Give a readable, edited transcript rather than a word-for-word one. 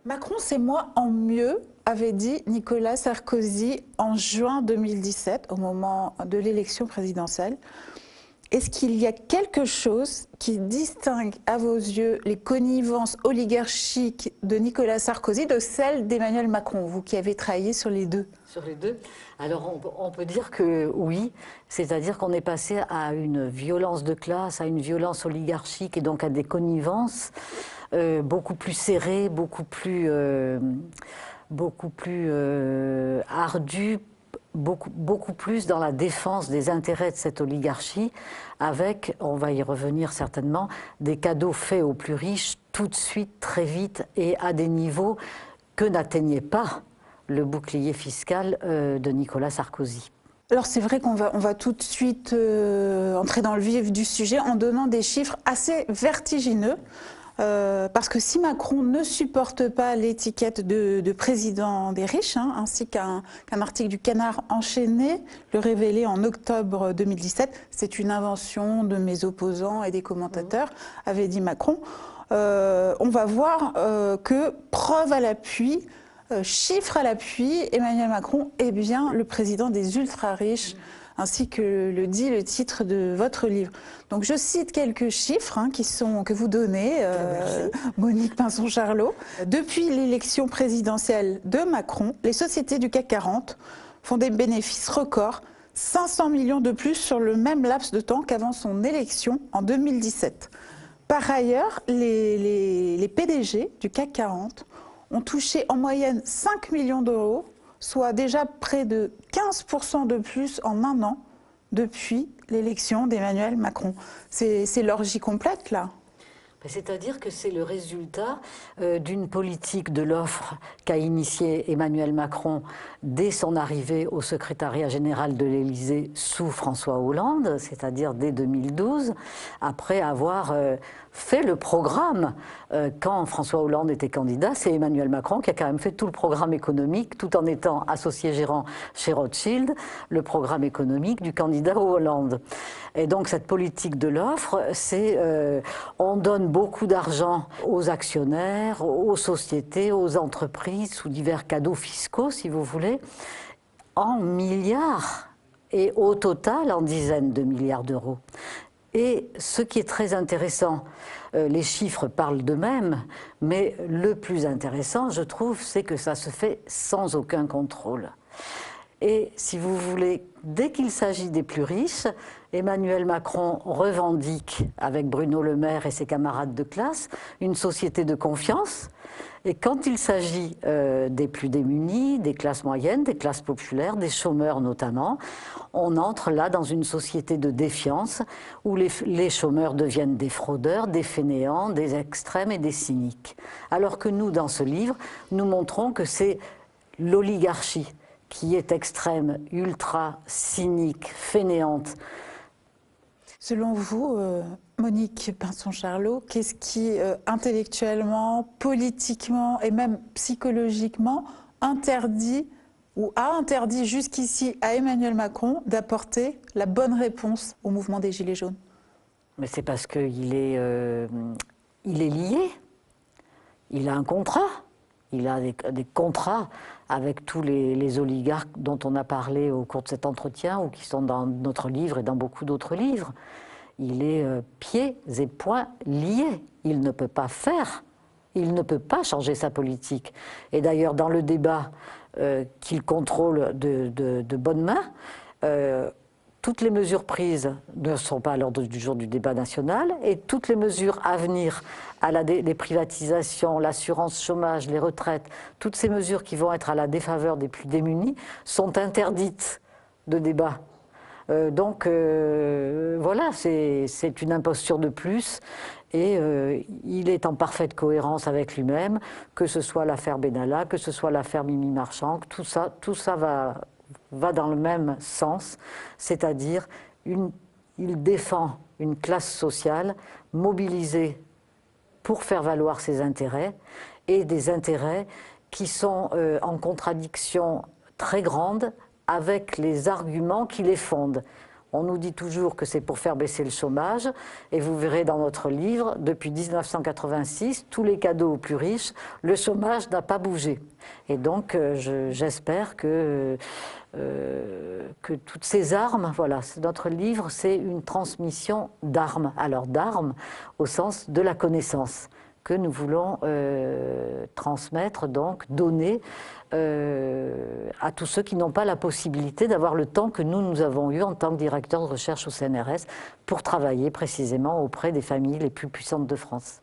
Macron, c'est moi en mieux, avait dit Nicolas Sarkozy en juin 2017, au moment de l'élection présidentielle. Est-ce qu'il y a quelque chose qui distingue à vos yeux les connivences oligarchiques de Nicolas Sarkozy de celles d'Emmanuel Macron, vous qui avez travaillé sur les deux? Sur les deux. Alors on peut dire que oui, c'est-à-dire qu'on est passé à une violence de classe, à une violence oligarchique et donc à des connivences beaucoup plus serrées, beaucoup plus ardues, beaucoup plus dans la défense des intérêts de cette oligarchie, avec, on va y revenir certainement, des cadeaux faits aux plus riches tout de suite, très vite et à des niveaux que n'atteignait pas le bouclier fiscal de Nicolas Sarkozy. Alors c'est vrai qu'on va tout de suite entrer dans le vif du sujet en donnant des chiffres assez vertigineux. Parce que si Macron ne supporte pas l'étiquette de président des riches, ainsi qu'un article du Canard enchaîné le révélait en octobre 2017, c'est une invention de mes opposants et des commentateurs, avait dit Macron, on va voir que preuve à l'appui, chiffre à l'appui, Emmanuel Macron est bien le président des ultra-riches, ainsi que le dit le titre de votre livre. Donc je cite quelques chiffres que vous donnez, Monique Pinson-Charlot. Depuis l'élection présidentielle de Macron, les sociétés du CAC 40 font des bénéfices records, 500 millions de plus sur le même laps de temps qu'avant son élection en 2017. Par ailleurs, les PDG du CAC 40 ont touché en moyenne 5 millions d'euros, soit déjà près de 15% de plus en un an depuis l'élection d'Emmanuel Macron. C'est l'orgie complète, là. C'est-à-dire que c'est le résultat d'une politique de l'offre qu'a initiée Emmanuel Macron dès son arrivée au secrétariat général de l'Élysée sous François Hollande, c'est-à-dire dès 2012, après avoir fait le programme. Quand François Hollande était candidat, c'est Emmanuel Macron qui a quand même fait tout le programme économique, tout en étant associé gérant chez Rothschild, le programme économique du candidat Hollande. Et donc cette politique de l'offre, c'est on donne beaucoup d'argent aux actionnaires, aux sociétés, aux entreprises, sous divers cadeaux fiscaux, si vous voulez, en milliards et au total en dizaines de milliards d'euros. Et ce qui est très intéressant, les chiffres parlent d'eux-mêmes, mais le plus intéressant, je trouve, c'est que ça se fait sans aucun contrôle. Et si vous voulez, dès qu'il s'agit des plus riches, Emmanuel Macron revendique, avec Bruno Le Maire et ses camarades de classe, une société de confiance. Et quand il s'agit des plus démunis, des classes moyennes, des classes populaires, des chômeurs notamment, on entre là dans une société de défiance où les chômeurs deviennent des fraudeurs, des fainéants, des extrêmes et des cyniques. Alors que nous, dans ce livre, nous montrons que c'est l'oligarchie qui est extrême, ultra, cynique, fainéante. Selon vous, Monique Pinson-Charlot, qu'est-ce qui, intellectuellement, politiquement et même psychologiquement, interdit ou a interdit jusqu'ici à Emmanuel Macron d'apporter la bonne réponse au mouvement des Gilets jaunes? Mais c'est parce qu'il est lié. Il a un contrat. Il a des contrats avec tous les oligarques dont on a parlé au cours de cet entretien ou qui sont dans notre livre et dans beaucoup d'autres livres. Il est pieds et poings liés. Il ne peut pas faire, il ne peut pas changer sa politique. Et d'ailleurs, dans le débat qu'il contrôle de bonne main, toutes les mesures prises ne sont pas à l'ordre du jour du débat national et toutes les mesures à venir, les privatisations, l'assurance chômage, les retraites, toutes ces mesures qui vont être à la défaveur des plus démunis sont interdites de débat. Donc voilà, c'est une imposture de plus et il est en parfaite cohérence avec lui-même, que ce soit l'affaire Benalla, que ce soit l'affaire Mimi Marchand, tout ça va dans le même sens, c'est-à-dire il défend une classe sociale mobilisée pour faire valoir ses intérêts et des intérêts qui sont en contradiction très grande avec les arguments qui les fondent. On nous dit toujours que c'est pour faire baisser le chômage, et vous verrez dans notre livre, depuis 1986, tous les cadeaux aux plus riches, le chômage n'a pas bougé. Et donc, j'espère que toutes ces armes, voilà, notre livre, c'est une transmission d'armes. Alors, d'armes au sens de la connaissance, que nous voulons transmettre, donc donner à tous ceux qui n'ont pas la possibilité d'avoir le temps que nous avons eu en tant que directeur de recherche au CNRS pour travailler précisément auprès des familles les plus puissantes de France.